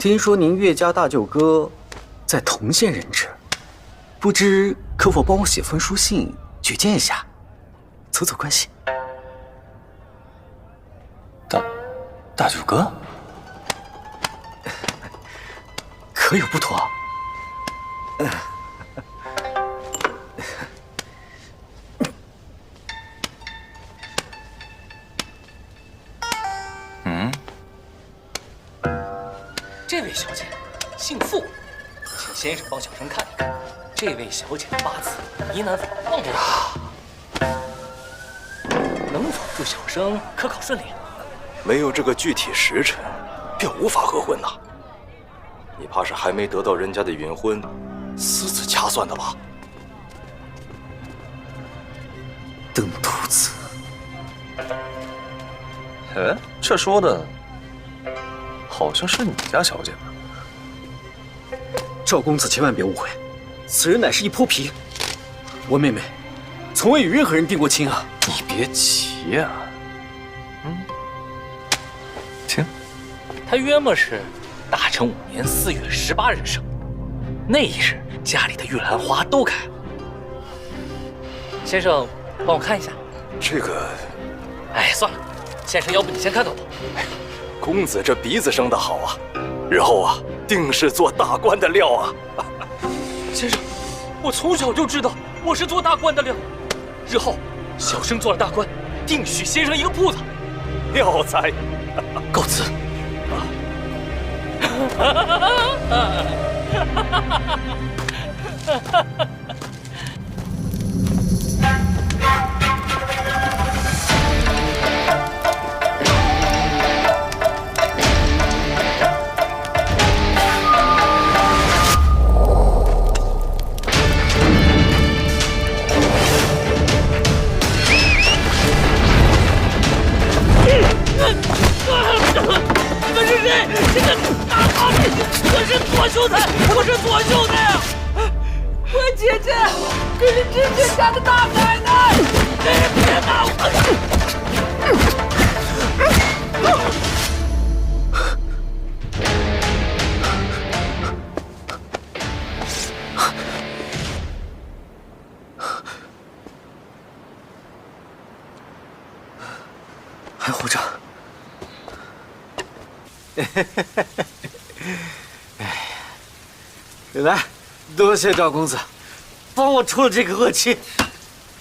听说您岳家大舅哥在同县任职，不知可否帮我写封书信举荐一下，走走关系？大舅哥，可有不妥？这位小姐姓傅，请先生帮小生看一看。这位小姐的八字疑难否旺不旺？能否助小生科考顺利？没有这个具体时辰，便无法合婚呐。你怕是还没得到人家的允婚，私自掐算的吧？登徒子，哎，这说的好像是你家小姐吧？赵公子千万别误会，此人乃是一泼皮。我妹妹从未与任何人定过亲啊！你别急呀，听，他约莫是大成5年4月18日生，那一日家里的玉兰花都开了。先生，帮我看一下。这个，哎，算了，先生，要不你先看看吧。公子这鼻子生得好啊，日后啊，定是做大官的料啊！先生，我从小就知道我是做大官的料，日后小生做了大官，定许先生一个铺子。妙哉！告辞。你们是谁？这个大花子，我是左秀才，我是左秀才啊！我姐姐，这是知县家的大奶奶，别打我！还活着。来，多谢赵公子，帮我出了这个恶气。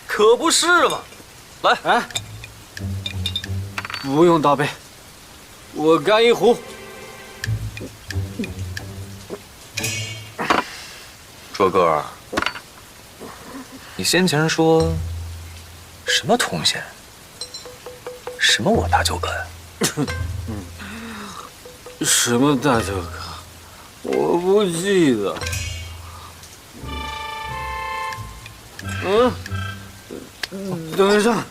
可不是嘛！来，哎，不用倒杯，我干一壶。卓哥，你先前说什么同县？什么我大舅哥呀？什么大舅哥？我不记得。等一下，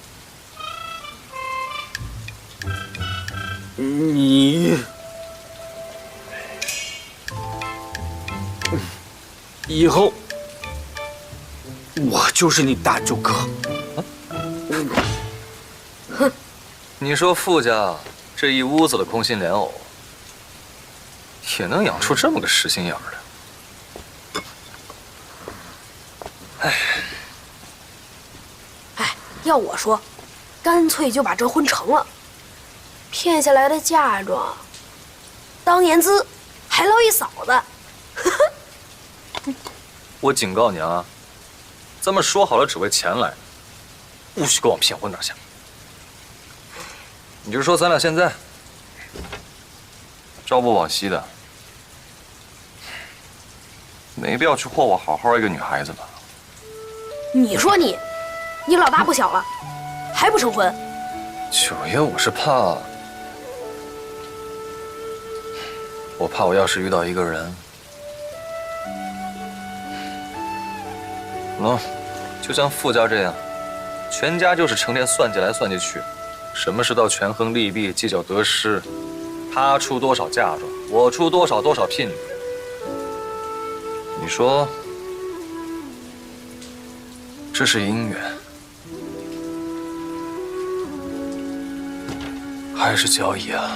你以后我就是你大舅哥。你说傅家这一屋子的空心莲藕，也能养出这么个实心眼儿的？哎，要我说，干脆就把这婚成了，骗下来的嫁妆，当年资，还捞一嫂子。我警告你啊，咱们说好了只为钱来，不许跟我骗婚那下。你就说咱俩现在朝不往夕的，没必要去霍霍好好一个女孩子吧？你说你老大不小了，还不成婚？九爷，我是怕，我怕我要是遇到一个人，就像傅家这样，全家就是成天算计来算计去，什么事都要权衡利弊，计较得失。他出多少嫁妆，我出多少聘女。你说这是姻缘，还是交易啊？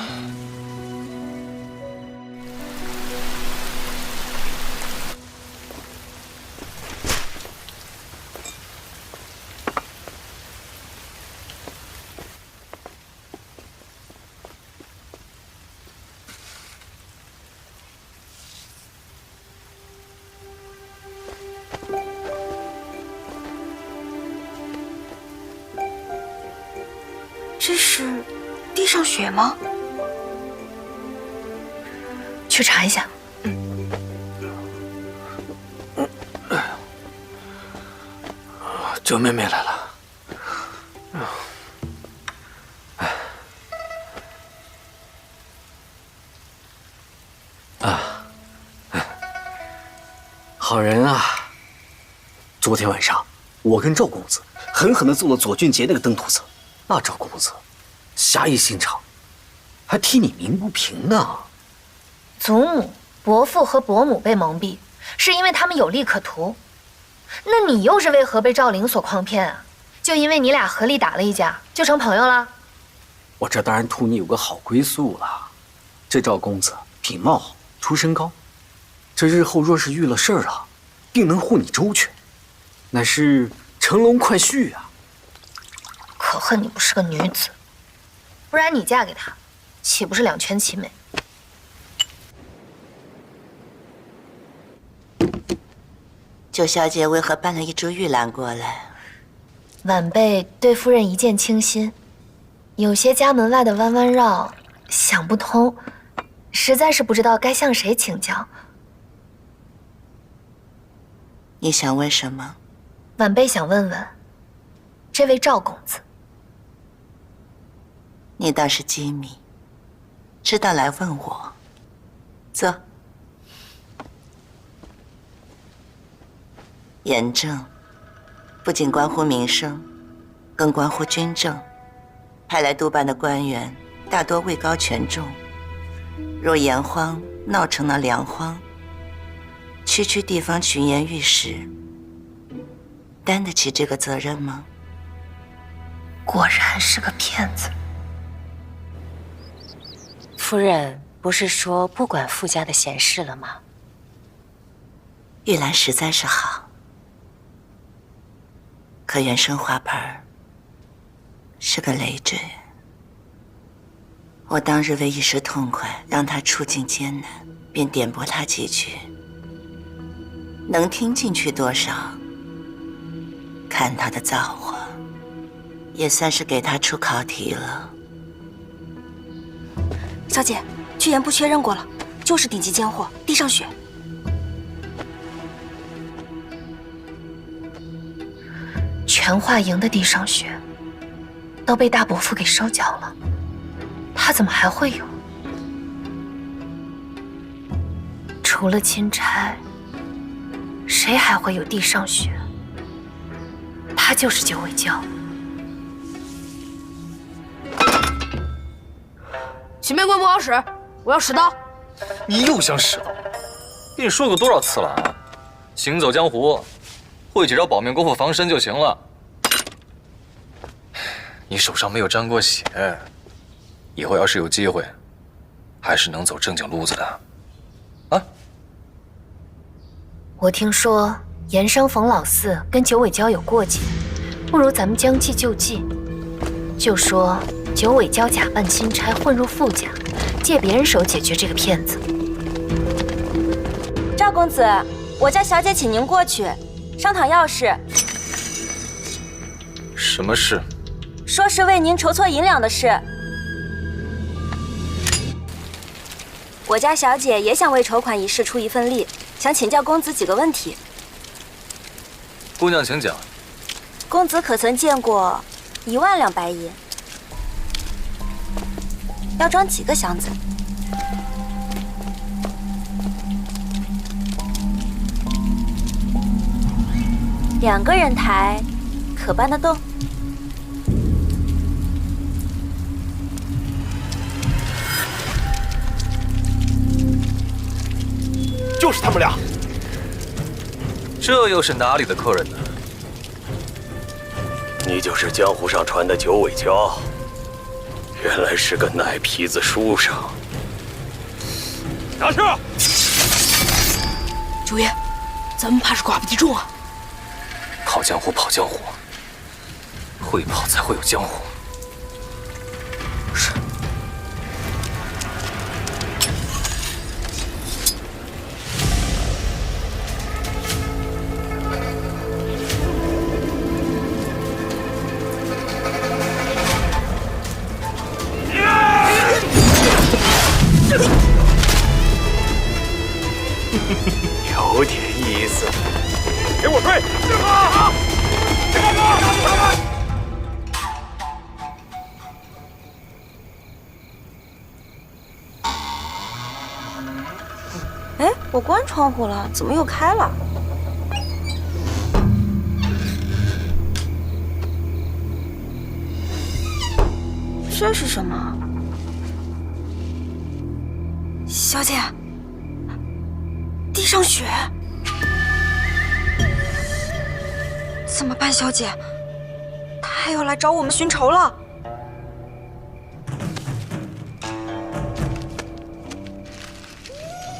这是地上雪吗？去查一下。九妹妹来了。好人啊！昨天晚上，我跟赵公子狠狠地揍了左俊杰那个登徒子，那赵公子侠义心肠，还替你鸣不平呢。祖母、伯父和伯母被蒙蔽，是因为他们有利可图。那你又是为何被赵灵所诓骗啊？就因为你俩合力打了一架，就成朋友了？我这当然图你有个好归宿了。这赵公子品貌好，出身高，这日后若是遇了事儿啊，定能护你周全，乃是乘龙快婿啊！可恨你不是个女子，不然你嫁给他，岂不是两全其美？九小姐为何搬了一株玉兰过来？晚辈对夫人一见倾心，有些家门外的弯弯绕，想不通，实在是不知道该向谁请教。你想问什么？晚辈想问问，这位赵公子，你倒是机敏，知道来问我。坐。严政不仅关乎民生，更关乎军政。派来督办的官员大多位高权重，若盐荒闹成了粮荒，区地方群言御史担得起这个责任吗？果然是个骗子。夫人不是说不管傅家的闲事了吗？玉兰实在是好。可原生花盆是个累赘，我当日为一时痛快，让他处境艰难，便点拨他几句，能听进去多少，看他的造化，也算是给他出考题了。小姐，去盐部确认过了，就是顶级尖货，地上雪。全化营的地上雪都被大伯父给收缴了，他怎么还会有？除了钦差，谁还会有地上雪？他就是九尾蛟。启面棍不好使，我要使刀。你又想使刀？跟你说过多少次了啊！行走江湖，会几招保命功夫防身就行了。你手上没有沾过血，以后要是有机会，还是能走正经路子的。啊！我听说盐商冯老四跟九尾蛟有过节，不如咱们将计就计，就说九尾蛟假扮钦差混入傅家，借别人手解决这个骗子。赵公子，我家小姐请您过去，商讨要事。什么事？说是为您筹措银两的事。我家小姐也想为筹款一事出一份力，想请教公子几个问题。姑娘请讲。公子可曾见过1万两白银？要装几个箱子？2个人抬，可搬得动？就是他们俩。这又是哪里的客人呢？你就是江湖上传的九尾蛟，原来是个奶皮子书生。拿去！九爷，咱们怕是寡不敌众啊！跑江湖，跑江湖，会跑才会有江湖。是。窗户了，怎么又开了？这是什么？小姐，地上雪，怎么办？小姐，他要来找我们寻仇了。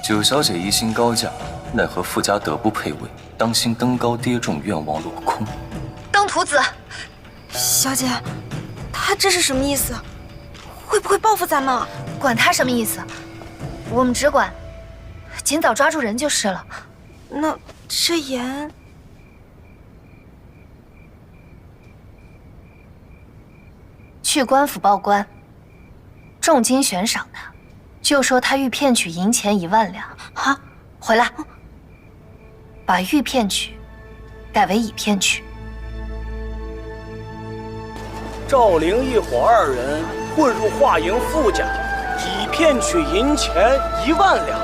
九小姐疑心高价，奈何富家德不配位，当心登高跌重，愿望落空。登徒子，小姐，他这是什么意思？会不会报复咱们？管他什么意思，我们只管尽早抓住人就是了。那这言，去官府报官，重金悬赏他，就说他欲骗取银钱1万两。啊，回来，把欲骗取改为已骗取。赵灵一伙2人混入华营富家，以骗取银钱1万两。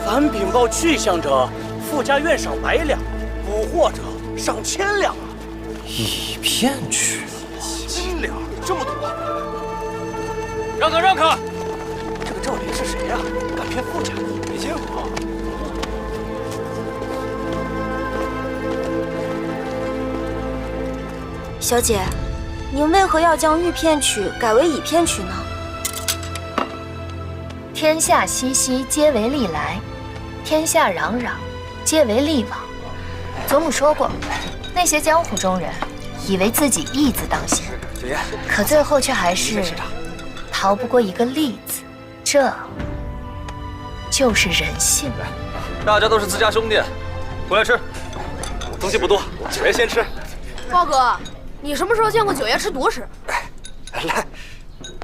凡禀报去向者，富家愿赏100两；捕获者赏1000两。以骗取1000两，这么多！让开，让开！这个赵灵是谁呀？敢骗富家？没见过。小姐，您为何要将欲骗取改为已骗取呢？天下熙熙，皆为利来；天下攘攘，皆为利往。祖母说过，那些江湖中人以为自己义字当先，可最后却还是逃不过一个利字。这就是人性。大家都是自家兄弟，过来吃。东西不多，九爷先吃。豹哥，你什么时候见过九爷吃独食？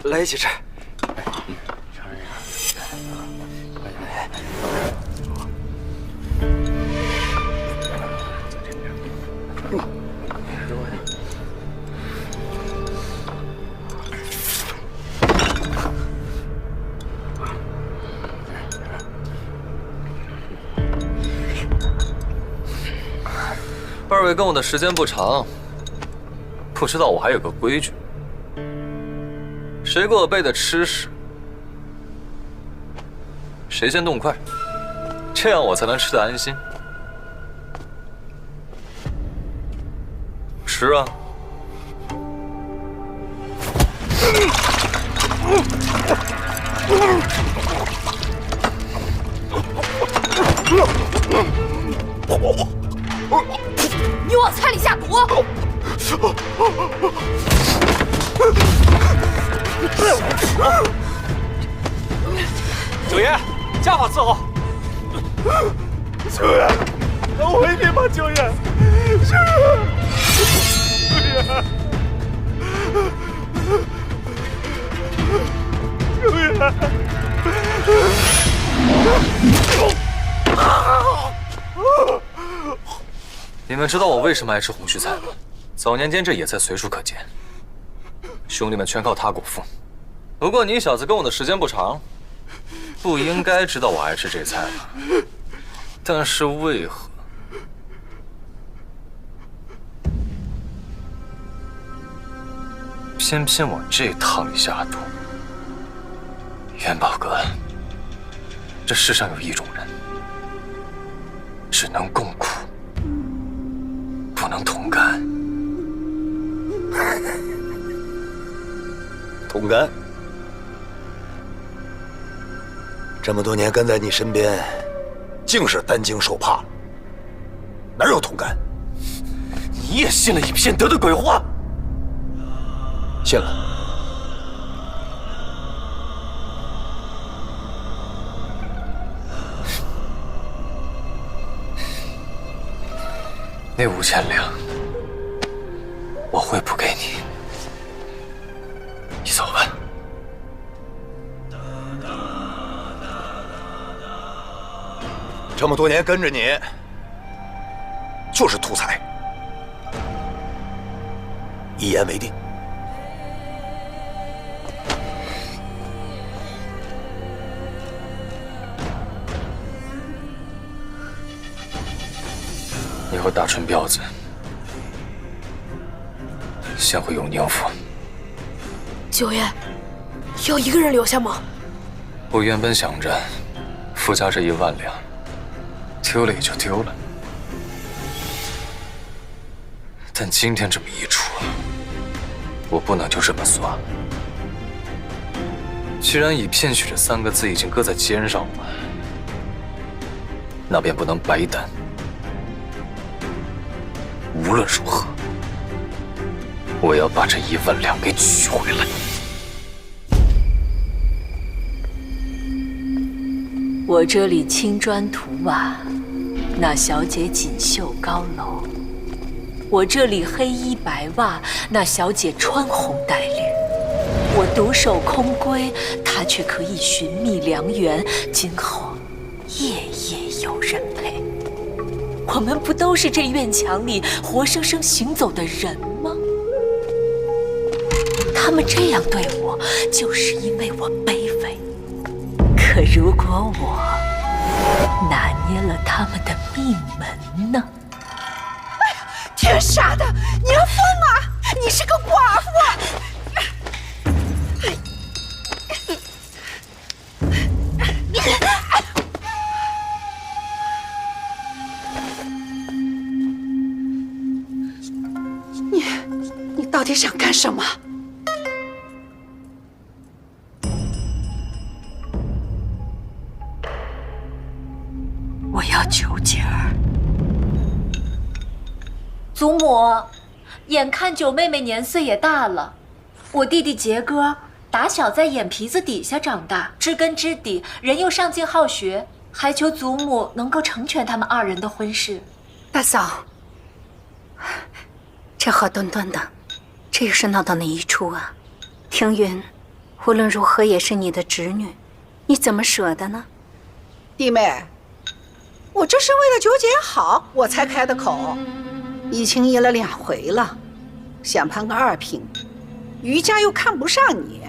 来一起吃。二位跟我的时间不长，不知道我还有个规矩，谁给我备的吃食，谁先动筷，这样我才能吃得安心。吃啊！你往菜里下毒！九爷，家法伺候。九爷，让我回去吧，九爷。九爷，九爷。你们知道我为什么爱吃红须菜吗？早年间这野菜随处可见，兄弟们全靠它果腹。不过你小子跟我的时间不长，不应该知道我爱吃这菜吧？但是为何偏偏往这汤里下毒？元宝哥，这世上有一种人，只能共苦，不能同甘。同甘。这么多年跟在你身边，竟是担惊受怕，哪有同甘？你也信了以骗得的鬼话？信了。那5000两，我会补给你。你走吧。这么多年跟着你，就是图财。一言为定。和大春彪子先回永宁府。九爷，要一个人留下吗？我原本想着，傅家这1万两，丢了也就丢了。但今天这么一出，我不能就这么算了。既然以骗取这3个字已经搁在肩上了，那便不能白担。无论如何，我要把这1万两给取回来。我这里青砖涂瓦，那小姐锦绣高楼；我这里黑衣白袜，那小姐穿红戴绿。我独守空闺，她却可以寻觅良缘，今后夜夜有人陪。我们不都是这院墙里活生生行走的人吗？他们这样对我，就是因为我卑微。可如果我拿捏了他们的命门呢？哎呀，天杀的！你要疯啊！你是个寡妇！你到底想干什么？我要九姐儿。祖母，眼看九妹妹年岁也大了，我弟弟杰哥打小在眼皮子底下长大，知根知底，人又上进好学，还求祖母能够成全他们2人的婚事。大嫂，这好端端的，这又是闹到哪一出啊？庭云，无论如何也是你的侄女，你怎么舍得呢？弟妹，我这是为了九姐好，我才开的口。已经议了2回了，想攀个2品，余家又看不上你，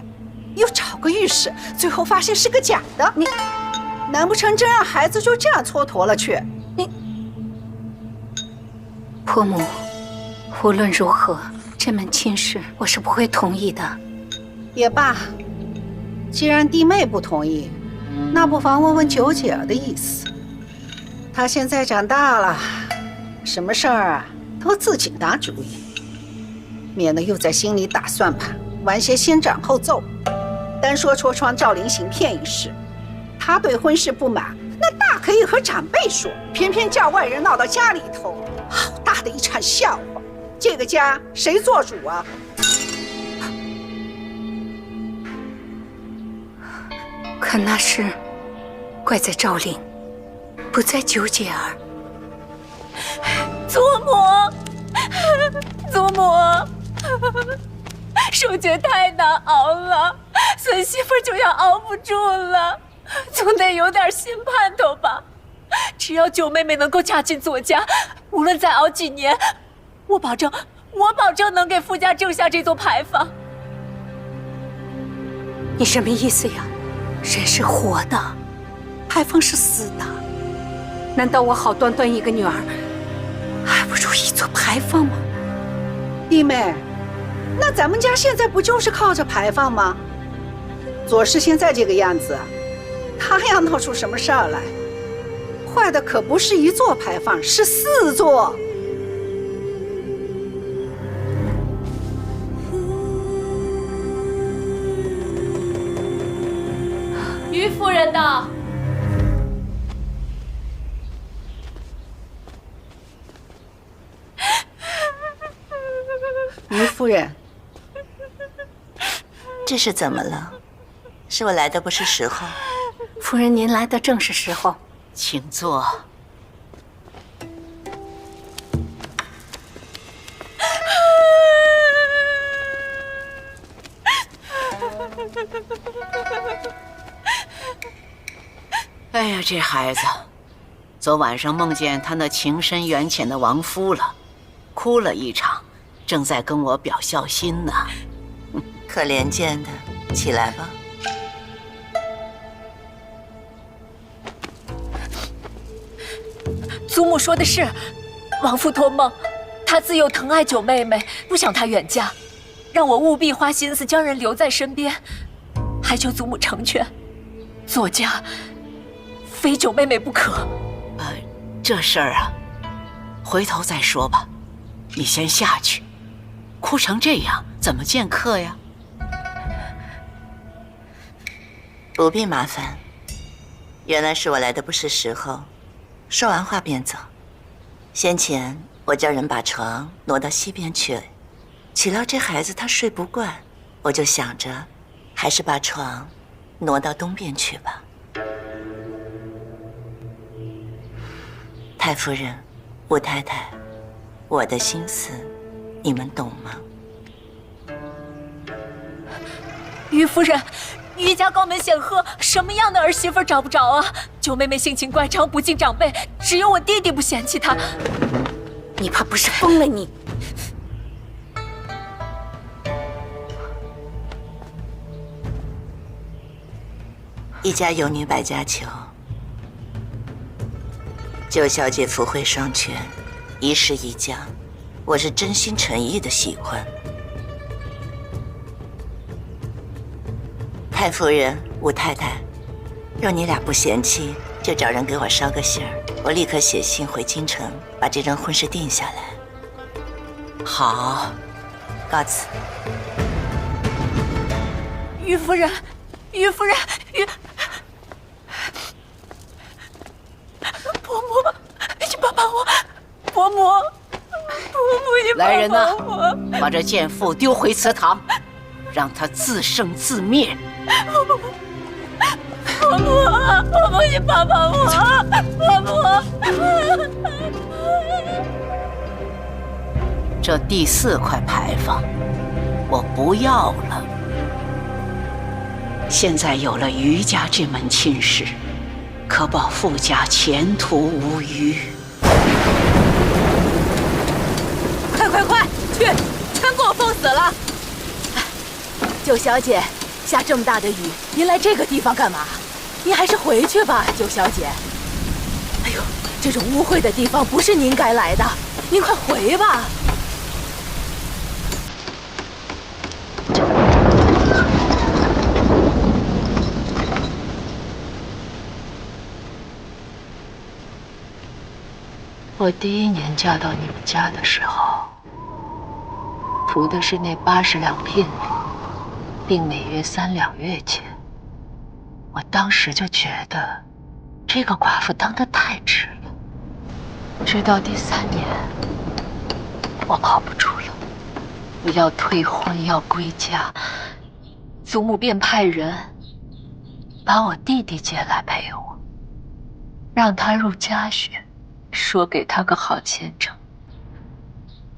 又找个御史，最后发现是个假的。你难不成真让孩子就这样蹉跎了去？婆母，无论如何，这门亲事我是不会同意的。也罢，既然弟妹不同意，那不妨问问九姐儿的意思。她现在长大了，什么事儿啊都自己拿主意，免得又在心里打算盘，玩些先斩后奏。单说戳穿赵灵行骗一事，她对婚事不满，那大可以和长辈说，偏偏叫外人闹到家里头，好大的一场笑话。这个家谁做主啊？可那是怪在赵灵，不在九姐儿。祖母，祖母，数节太难熬了，孙媳妇就要熬不住了，总得有点新盼头吧。只要九妹妹能够嫁进左家，无论再熬几年，我保证能给傅家挣下这座牌坊。你什么意思呀？人是活的，牌坊是死的。难道我好端端一个女儿，还不如一座牌坊吗？弟妹，那咱们家现在不就是靠着牌坊吗？左氏现在这个样子，他要闹出什么事儿来，坏的可不是1座牌坊，是4座。于夫人到。于夫人，这是怎么了？是我来的不是时候。夫人，您来的正是时候，请坐。哎呀，这孩子，昨晚上梦见他那情深缘浅的亡夫了，哭了一场，正在跟我表孝心呢。可怜见的，起来吧。祖母说的是，王父托梦，他自幼疼爱九妹妹，不想她远嫁，让我务必花心思将人留在身边，还求祖母成全。左家非九妹妹不可。这事儿啊，回头再说吧。你先下去，哭成这样，怎么见客呀？不必麻烦，原来是我来的不是时候。说完话便走。先前我叫人把床挪到西边去，岂料这孩子他睡不惯，我就想着，还是把床挪到东边去吧。太夫人，武太太，我的心思，你们懂吗？于夫人，于家高门显赫，什么样的儿媳妇找不着啊？九妹妹性情乖张，不敬长辈，只有我弟弟不嫌弃她。你怕不是疯了你？一家有女百家求，九小姐福慧双全，一世一家，我是真心诚意的喜欢。太夫人、武太太，若你俩不嫌弃，就找人给我捎个信儿，我立刻写信回京城，把这桩婚事定下来。好，告辞。于夫人，于夫人，伯母，你帮帮我！伯母，你来人呐，我！把这贱妇丢回祠堂，让她自生自灭。伯母，你帮帮我！伯母，这第4块牌坊，我不要了。现在有了于家这门亲事，可保傅家前途无虞。快去，全给我封死了！九小姐，下这么大的雨，您来这个地方干嘛？您还是回去吧，九小姐。哎呦，这种污秽的地方不是您该来的，您快回吧。我第1年嫁到你们家的时候，图的是那80两聘礼，并每月3两月钱。我当时就觉得，这个寡妇当得太值了。直到第3年，我熬不住了，我要退婚，要归家，祖母便派人把我弟弟接来陪我，让他入家学。说给他个好前程，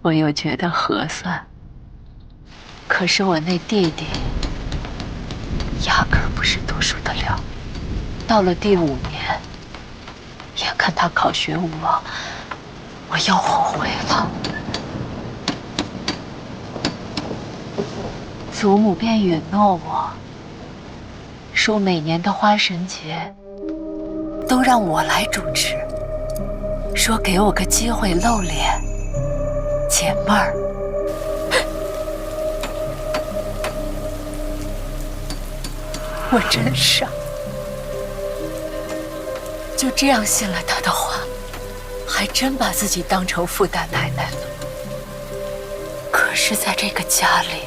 我又觉得合算。可是我那弟弟压根儿不是读书的料，到了第5年，眼看他考学无望，我又后悔了。祖母便允诺我，说每年的花神节都让我来主持。说给我个机会露脸解闷儿。我真傻，就这样信了他的话，还真把自己当成傅大奶奶了。可是在这个家里，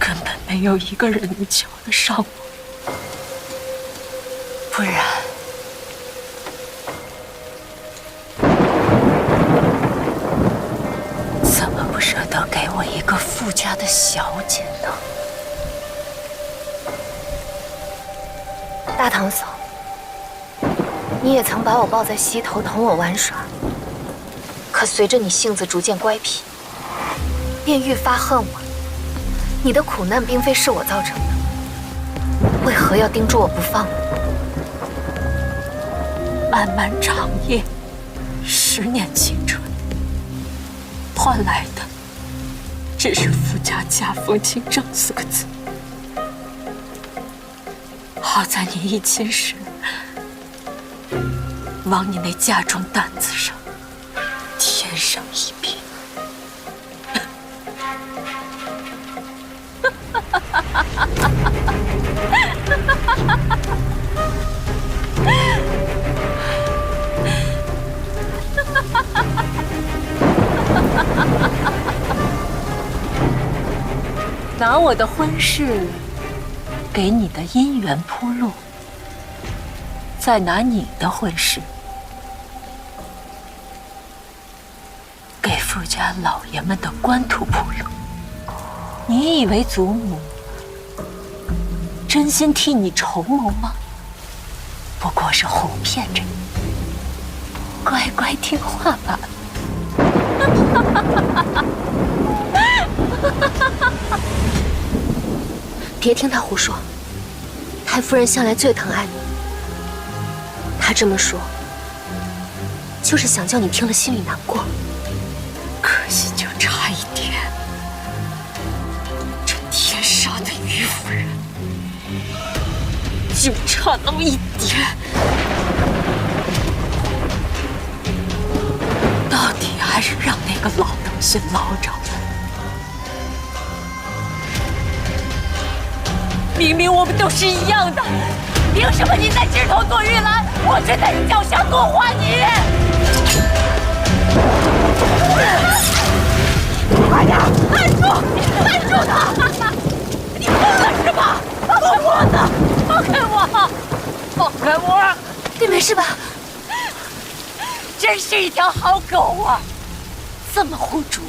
根本没有一个人能瞧得上我。不然，怎么不舍得给我一个富家的小姐呢？大堂嫂，你也曾把我抱在膝头同我玩耍，可随着你性子逐渐乖僻，便愈发恨我。你的苦难并非是我造成的，为何要盯住我不放呢？漫漫长夜，10年青春，换来的只是傅家家风清正4个字。好在你一亲时往你那嫁妆担子上添上一笔。拿我的婚事给你的姻缘铺路，再拿你的婚事给富家老爷们的官途铺路。你以为祖母真心替你筹谋吗？不过是哄骗着你，乖乖听话罢了。别听他胡说，太夫人向来最疼爱你。她这么说，就是想叫你听了心里难过。可惜就差一点，这天杀的于夫人，就差那么一点，到底还是让那个老东西捞着了。明明我们都是一样的，凭什么你在枝头做玉兰，我却在你脚下做花泥？快点，按住！按住他！你疯了是吧？放开我呢！放开我！放开我！你没事吧？真是一条好狗啊！这么护主，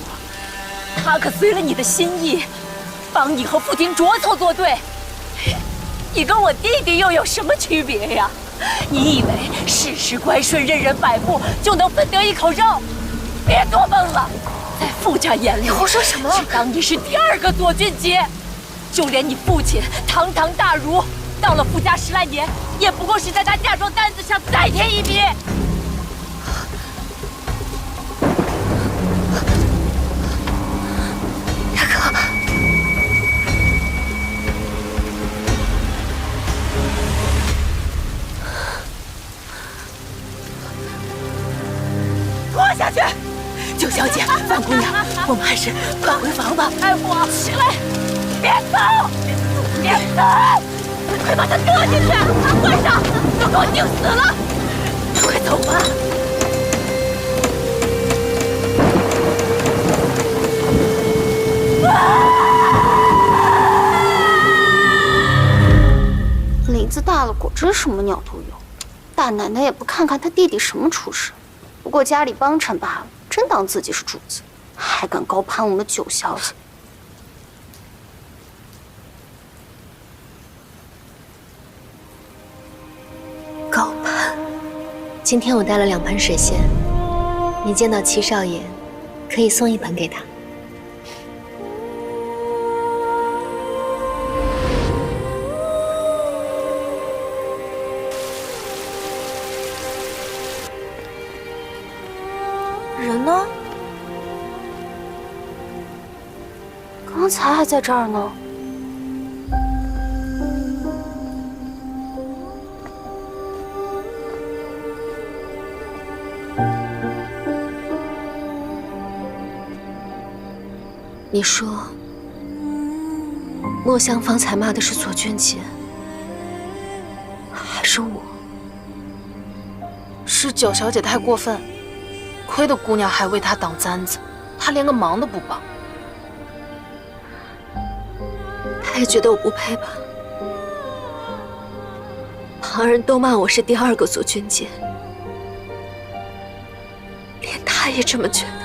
他可随了你的心意，帮你和傅廷着凑作对。你跟我弟弟又有什么区别呀？你以为事事乖顺、任人摆布就能分得一口肉？别做梦了！在傅家眼里，你胡说什么？只当你是第二个左俊杰，就连你父亲堂堂大儒，到了傅家10来年，也不过是在他嫁妆单子上再添一笔。大哥。拖下去！九小姐，范姑娘，我们还是快回房吧。开火，起来！别走！别走！快把他搁进去！关上！都给我定死了！快走吧！林子大了，果真什么鸟都有。大奶奶也不看看她弟弟什么出身，不过家里帮衬罢了，真当自己是主子，还敢高攀我们九小姐。高攀。今天我带了2盆水仙，你见到齐少爷，可以送1盆给他。人呢？刚才还在这儿呢。你说，墨香方才骂的是左俊杰，还是我？是九小姐太过分，亏得姑娘还为她挡簪子，她连个忙都不帮。她也觉得我不配吧？旁人都骂我是第2个左俊杰，连她也这么觉得。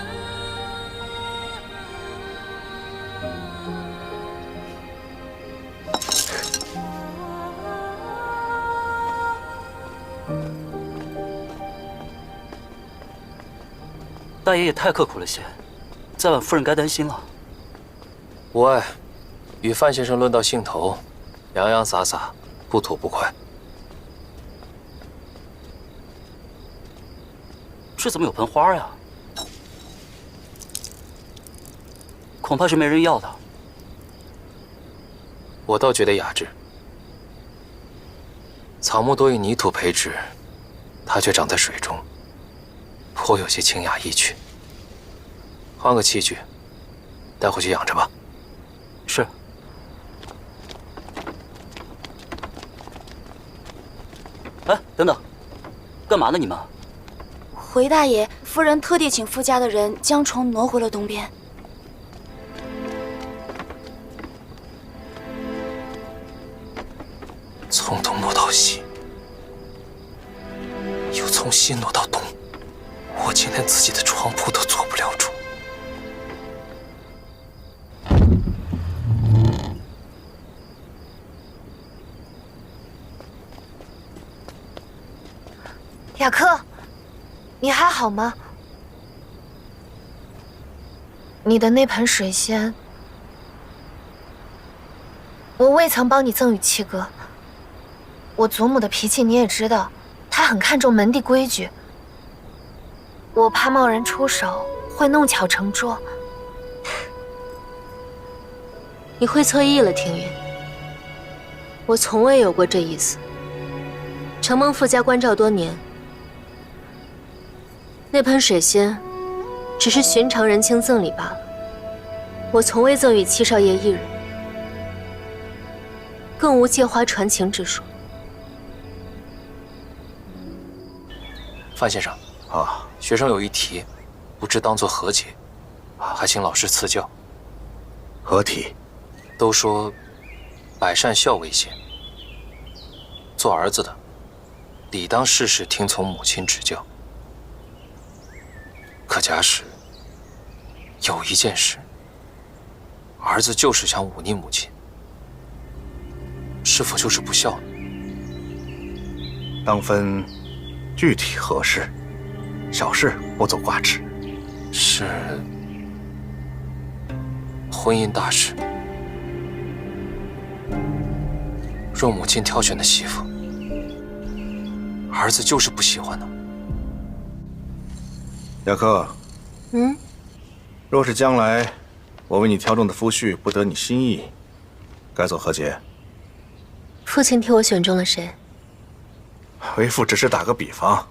大爷也太刻苦了些，再晚夫人该担心了。无碍，与范先生论到兴头，洋洋洒洒，不吐不快。这怎么有盆花呀？恐怕是没人要的。我倒觉得雅致。草木多以泥土培植，它却长在水中，颇有些清雅逸趣。换个器具，带回去养着吧。是。哎，等等，干嘛呢你们？回大爷，夫人特地请傅家的人将虫挪回了东边。从东挪到西，又从西挪到东，我竟连自己的床铺都坐不了主。雅克，你还好吗？你的那盆水仙，我未曾帮你赠与七哥。我祖母的脾气你也知道，她很看重门第规矩。我怕贸然出手会弄巧成拙。你会错意了，庭云。我从未有过这意思。承蒙傅家关照多年，那盆水仙只是寻常人情赠礼罢了。我从未赠与七少爷一人，更无借花传情之说。范先生，学生有一题，不知当作何解，还请老师赐教。何题？都说百善孝为先，做儿子的理当事事听从母亲指教。可假使有一件事，儿子就是想忤逆母亲，是否就是不孝呢？当分具体何事，小事不做挂齿。是婚姻大事。若母亲挑选的媳妇，儿子就是不喜欢呢？雅克，若是将来我为你挑中的夫婿不得你心意，该作何结？父亲替我选中了谁？为父只是打个比方，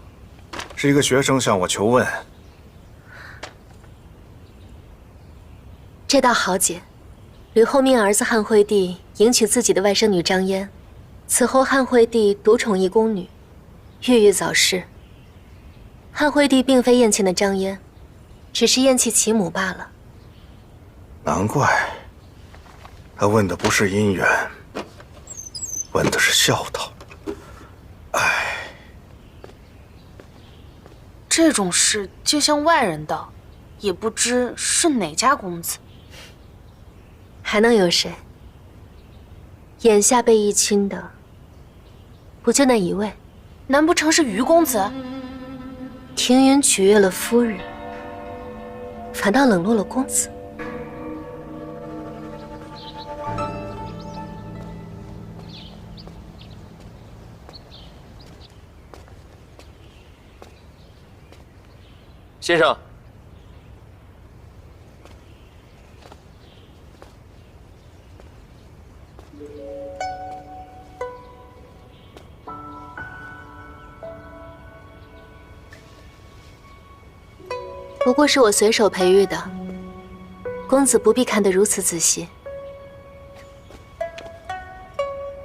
是一个学生向我求问。这倒好解。吕后命儿子汉惠帝迎娶自己的外甥女张嫣，此后汉惠帝独宠一宫女，郁郁早逝。汉惠帝并非厌弃那张嫣，只是厌弃其母罢了。难怪，他问的不是姻缘，问的是孝道。唉，这种事就像外人道，也不知是哪家公子。还能有谁？眼下被议亲的，不就那一位？难不成是于公子？庭云取悦了夫人，反倒冷落了公子。先生，不过是我随手培育的，公子不必看得如此仔细。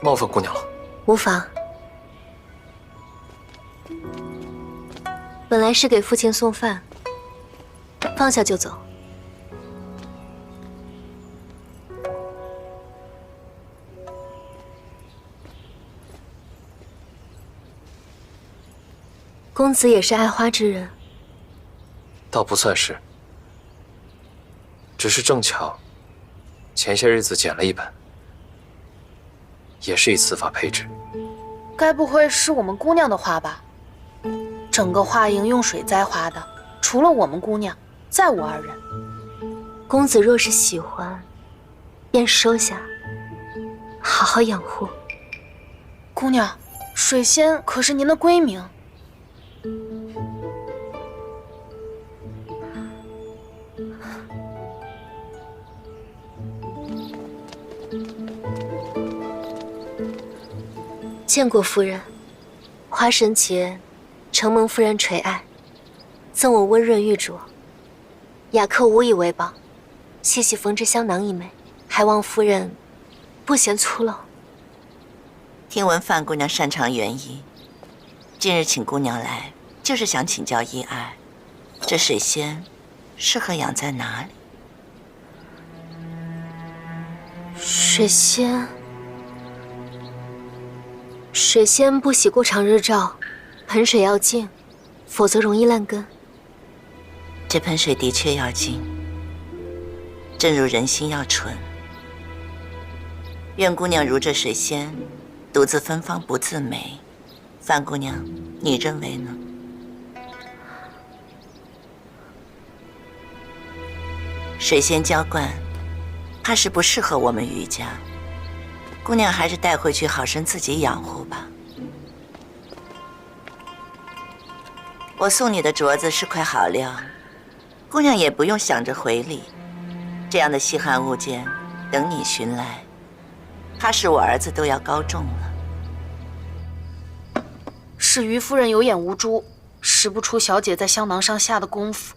冒犯姑娘了。无妨。本来是给父亲送饭，放下就走。公子也是爱花之人。倒不算是，只是正巧，前些日子捡了一本，也是以此法配置。该不会是我们姑娘的花吧？整个花营用水栽花的，除了我们姑娘，再无二人。公子若是喜欢，便收下，好好养护。姑娘，水仙可是您的闺名。见过夫人，花神节承蒙夫人垂爱，赠我温润玉镯，雅客无以为报，细细缝制香囊一枚，还望夫人不嫌粗陋。听闻范姑娘擅长园艺，今日请姑娘来，就是想请教一二，这水仙适合养在哪里？水仙不喜过长日照，盆水要静，否则容易烂根。这盆水的确要静，正如人心要纯。愿姑娘如这水仙，独自芬芳不自美。范姑娘，你认为呢？水仙浇灌，怕是不适合我们余家。姑娘还是带回去好生自己养护吧。我送你的镯子是块好料，姑娘也不用想着回礼。这样的稀罕物件，等你寻来，怕是我儿子都要高中了。是于夫人有眼无珠，识不出小姐在香囊上下的功夫。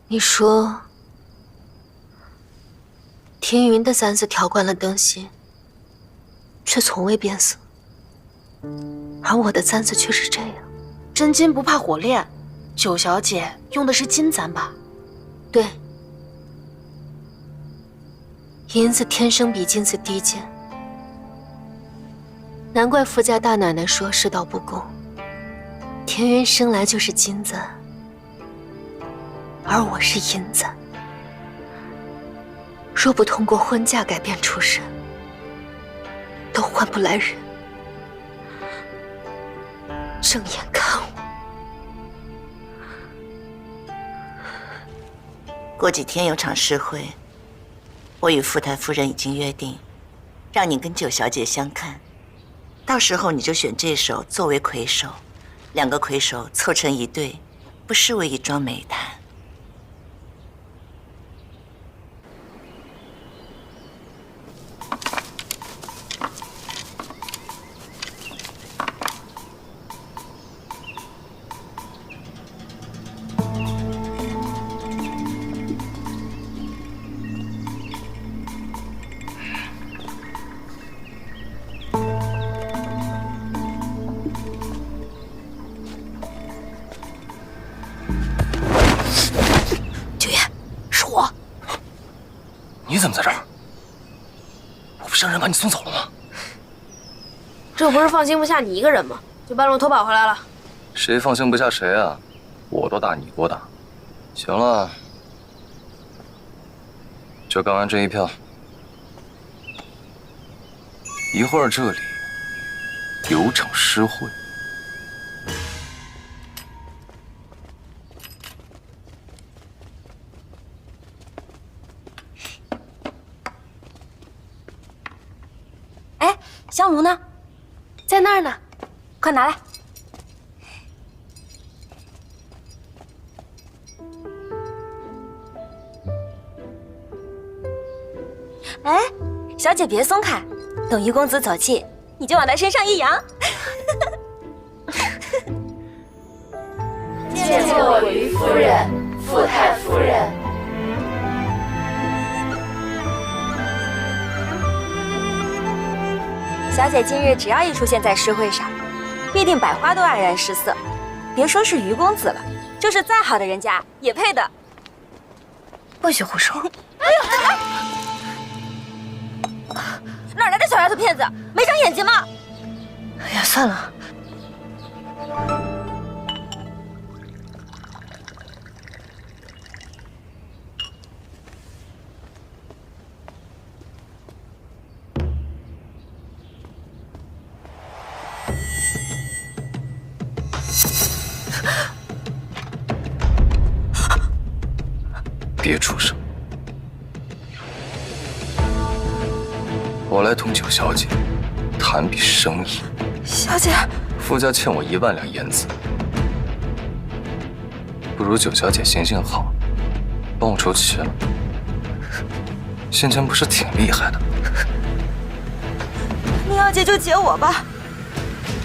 你说，天云的簪子调惯了灯芯，却从未变色，而我的簪子却是这样。真金不怕火炼，九小姐用的是金簪吧？对，银子天生比金子低贱，难怪傅家大奶奶说世道不公。天云生来就是金子，而我是银子。若不通过婚嫁改变出身，都换不来人正眼看我。过几天有场诗会，我与傅太夫人已经约定，让你跟九小姐相看。到时候你就选这首作为魁首，2个魁首凑成一对，不失为一桩美谈。你怎么在这儿？我不是让人把你送走了吗？这不是放心不下你一个人吗？就半路偷跑回来了。谁放心不下谁啊？我多大你多大？行了，就干完这一票，一会儿这里有场诗会。香炉呢？在那儿呢，快拿来。哎，小姐别松开，等于公子走近，你就往他身上一扬。见过于夫人、傅太夫人。小姐今日只要一出现在诗会上，必定百花都黯然失色。别说是于公子了，就是再好的人家也配的。不许胡说！哎呦，哪来的小丫头片子？没长眼睛吗？哎呀，算了。别出声！我来同九小姐谈笔生意。小姐，傅家欠我1万两银子，不如九小姐行行好，帮我筹齐了。先前不是挺厉害的？你要结就结我吧，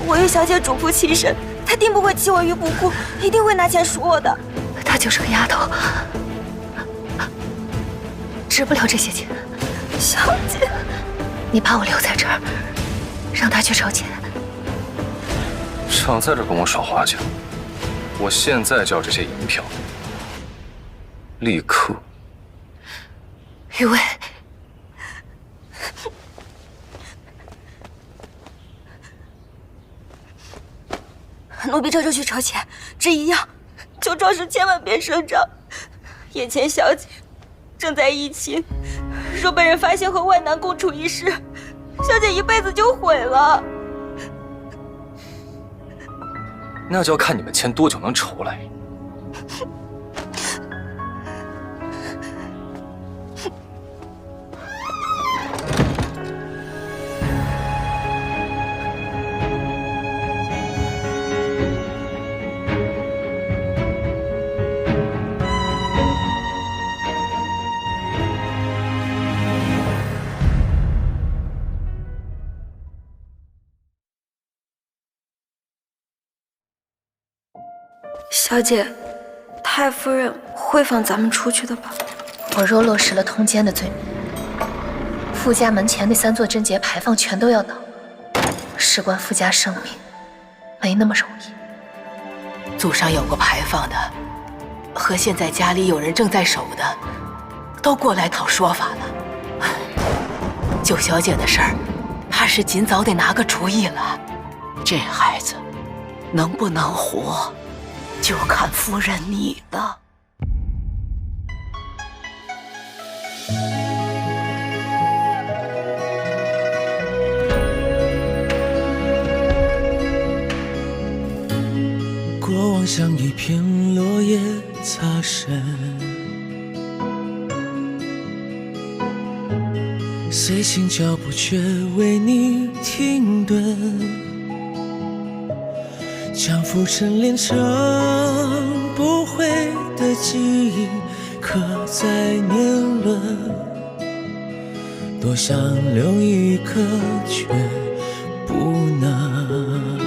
我与小姐主仆齐身，她定不会弃我于不顾，一定会拿钱赎我的。她就是个丫头，值不了这些钱。小姐，你把我留在这儿，让她去筹钱。少在这跟我耍花枪！我现在就要这些银票，立刻！雨薇，奴婢这就去筹钱，只一样，求壮士千万别声张。眼前小姐正在疫情，若被人发现和外男共处一室，小姐一辈子就毁了。那就要看你们钱多久能筹来。小姐，太夫人会放咱们出去的吧？我若落实了通奸的罪名，傅家门前那3座贞节牌坊全都要倒，事关傅家生命，没那么容易。祖上有过牌坊的，和现在家里有人正在守的，都过来讨说法了。九小姐的事儿，怕是尽早得拿个主意了。这孩子能不能活，就看夫人你了。过往像一片落叶擦身，随心脚步却为你停顿，将浮沉炼成不悔的记忆，刻在年轮。多想留一颗，却不能。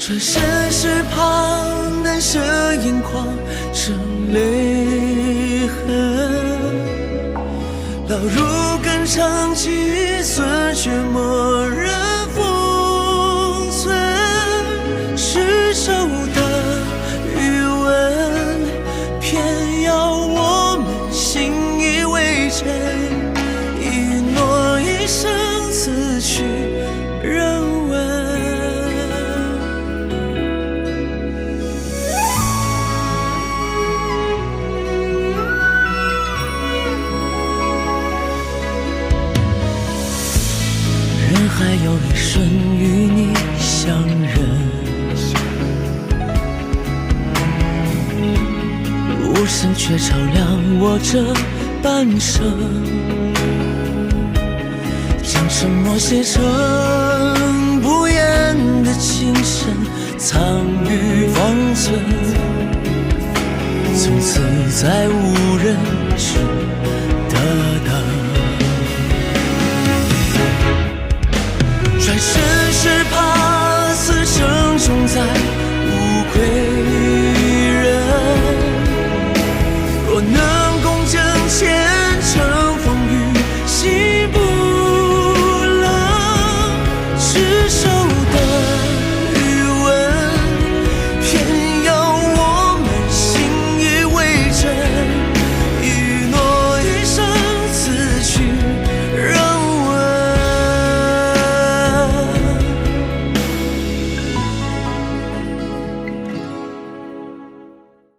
这现实旁难舍眼眶成泪痕，牢如肝肠积损，却默认封存。失手的余温，偏要我们信以为真，一诺一生自去人问。人海有一瞬与你相认，无声却照亮我这半生，将沉默写成不言的情深，藏于方寸，从此再无人知。